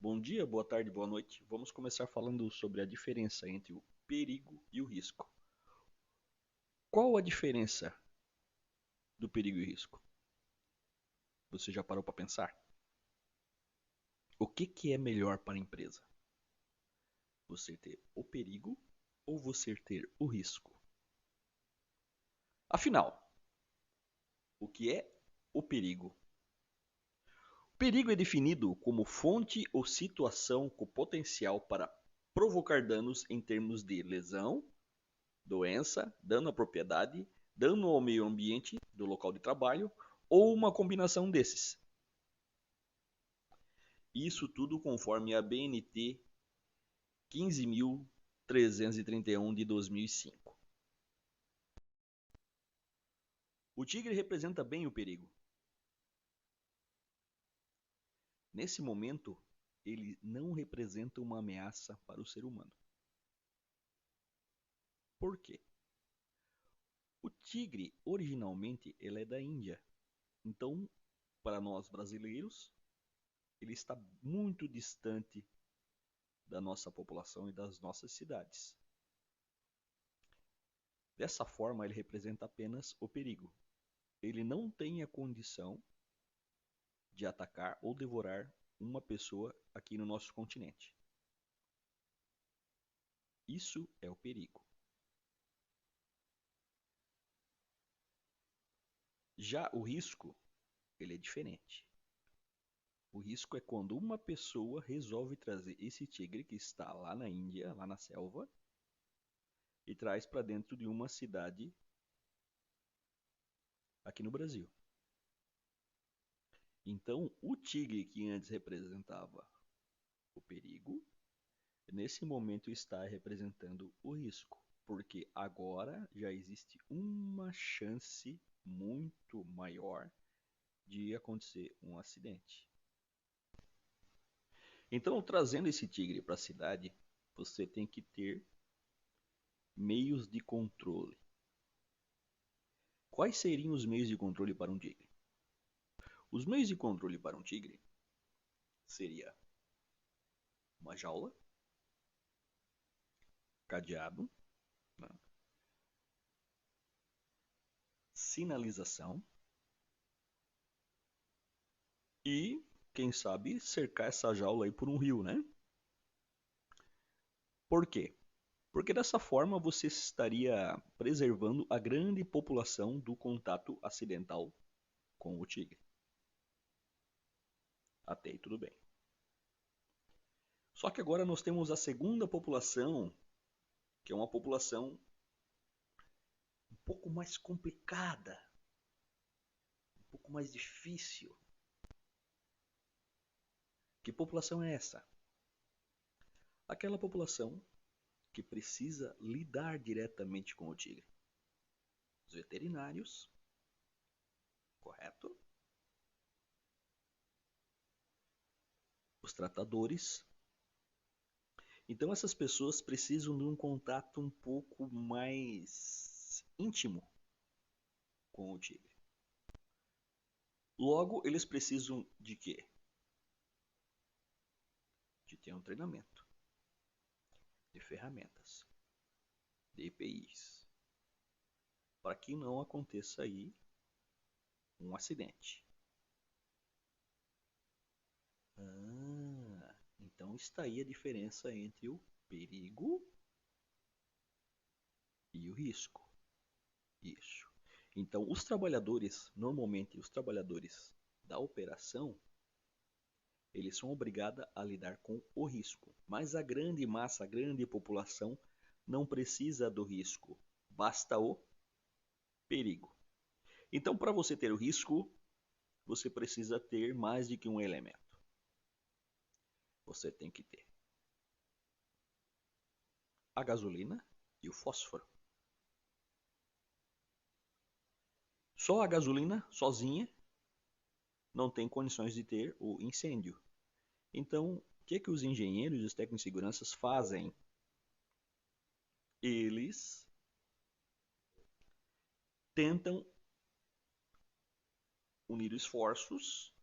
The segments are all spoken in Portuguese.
Bom dia, boa tarde, boa noite. Vamos começar falando sobre a diferença entre o perigo e o risco. Qual a diferença do perigo e risco? Você já parou para pensar? O que é melhor para a empresa? Você ter o perigo ou você ter o risco? Afinal, o que é o perigo? O perigo é definido como fonte ou situação com potencial para provocar danos em termos de lesão, doença, dano à propriedade, dano ao meio ambiente do local de trabalho ou uma combinação desses. Isso tudo conforme a BNT 15.331 de 2005. O tigre representa bem o perigo. Nesse momento, ele não representa uma ameaça para o ser humano. Por quê? O tigre, originalmente, ele é da Índia. Então, para nós brasileiros, ele está muito distante da nossa população e das nossas cidades. Dessa forma, ele representa apenas o perigo. Ele não tem a condição de atacar ou devorar uma pessoa aqui no nosso continente. Isso é o perigo. Já o risco, ele é diferente. O risco é quando uma pessoa resolve trazer esse tigre que está lá na Índia, lá na selva, e traz para dentro de uma cidade aqui no Brasil. Então, o tigre que antes representava o perigo, nesse momento está representando o risco, porque agora já existe uma chance muito maior de acontecer um acidente. Então, trazendo esse tigre para a cidade, você tem que ter meios de controle. Quais seriam os meios de controle para um tigre? Os meios de controle para um tigre seria uma jaula, cadeado, né? Sinalização e, quem sabe, cercar essa jaula aí por um rio, né? Por quê? Porque dessa forma você estaria preservando a grande população do contato acidental com o tigre. Até aí tudo bem. Só que agora nós temos a segunda população, que é uma população um pouco mais complicada, um pouco mais difícil. Que população é essa? Aquela população que precisa lidar diretamente com o tigre. Os veterinários, correto? Os tratadores. Então essas pessoas precisam de um contato um pouco mais íntimo com o tigre. Logo, eles precisam de quê? De ter um treinamento, de ferramentas, de EPIs, para que não aconteça aí um acidente. Então está aí a diferença entre o perigo e o risco. Isso. Então, os trabalhadores, normalmente os trabalhadores da operação, eles são obrigados a lidar com o risco. Mas a grande massa, a grande população, não precisa do risco. Basta o perigo. Então, para você ter o risco, você precisa ter mais de que um elemento. Você tem que ter a gasolina e o fósforo. Só a gasolina, sozinha, não tem condições de ter o incêndio. Então, o que os engenheiros e os técnicos de segurança fazem? Eles tentam unir esforços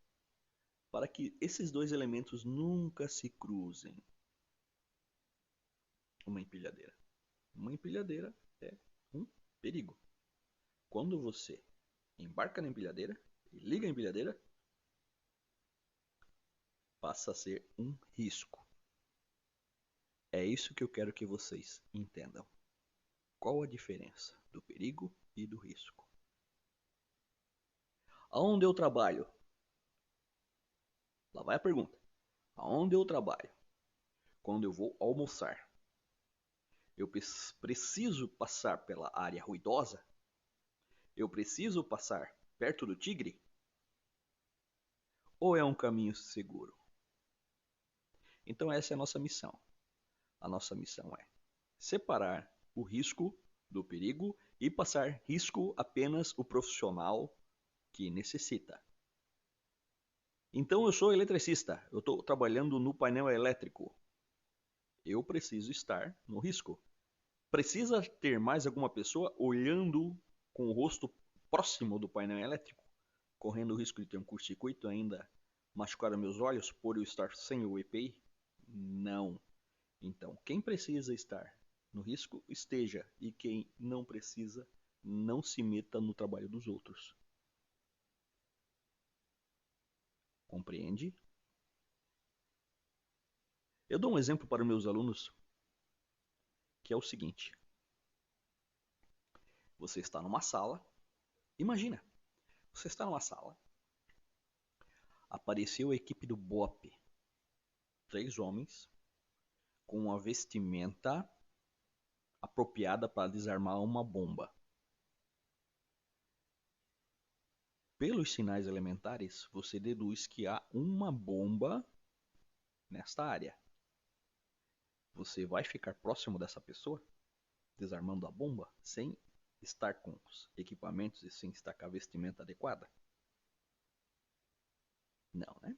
para que esses dois elementos nunca se cruzem. Uma empilhadeira. Uma empilhadeira é um perigo. Quando você embarca na empilhadeira e liga a empilhadeira, passa a ser um risco. É isso que eu quero que vocês entendam. Qual a diferença do perigo e do risco? Aonde eu trabalho? Lá vai a pergunta. Aonde eu trabalho? Quando eu vou almoçar, eu preciso passar pela área ruidosa? Eu preciso passar perto do tigre? Ou é um caminho seguro? Então essa é a nossa missão. A nossa missão é separar o risco do perigo e passar risco apenas o profissional que necessita. Então eu sou eletricista, eu estou trabalhando no painel elétrico. Eu preciso estar no risco. Precisa ter mais alguma pessoa olhando com o rosto próximo do painel elétrico, correndo o risco de ter um curto-circuito ainda machucar meus olhos por eu estar sem o EPI? Não. Então, quem precisa estar no risco, esteja. E quem não precisa, não se meta no trabalho dos outros. Compreende? Eu dou um exemplo para meus alunos, que é o seguinte. Você está numa sala. Imagina, você está numa sala. Apareceu a equipe do BOPE. 3 homens com uma vestimenta apropriada para desarmar uma bomba. Pelos sinais elementares, você deduz que há uma bomba nesta área. Você vai ficar próximo dessa pessoa, desarmando a bomba, sem estar com os equipamentos e sem estar com a vestimenta adequada? Não, né?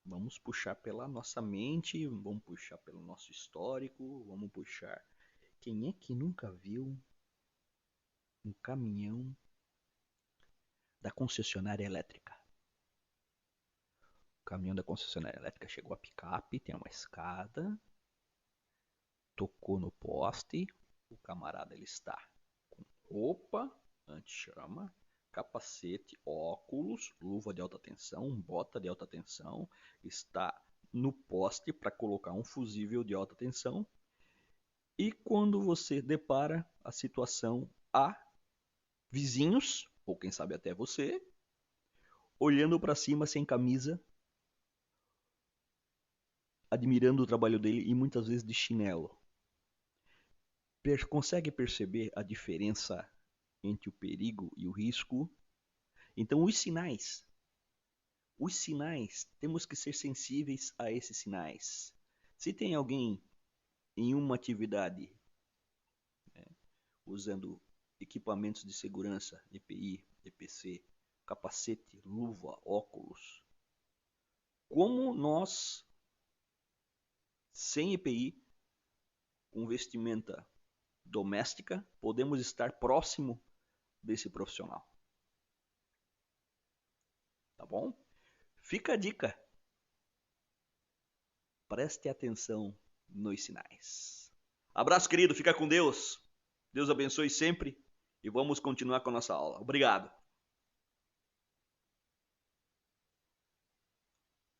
Vamos puxar pela nossa mente, vamos puxar pelo nosso histórico, vamos puxar. Quem é que nunca viu um caminhão da concessionária elétrica? O caminhão da concessionária elétrica chegou a picape, tem uma escada, tocou no poste, o camarada ele está com roupa anti-chama, capacete, óculos, luva de alta tensão, bota de alta tensão, está no poste para colocar um fusível de alta tensão. E quando você depara a situação, há vizinhos, ou quem sabe até você, olhando para cima sem camisa, admirando o trabalho dele e muitas vezes de chinelo. Consegue perceber a diferença entre o perigo e o risco? Então os sinais, temos que ser sensíveis a esses sinais. Se tem alguém em uma atividade, né, usando equipamentos de segurança, EPI, EPC, capacete, luva, óculos, como nós, sem EPI, com vestimenta doméstica, podemos estar próximo desse profissional? Tá bom? Fica a dica. Preste atenção nos sinais. Abraço, querido. Fica com Deus. Deus abençoe sempre. E vamos continuar com a nossa aula. Obrigado.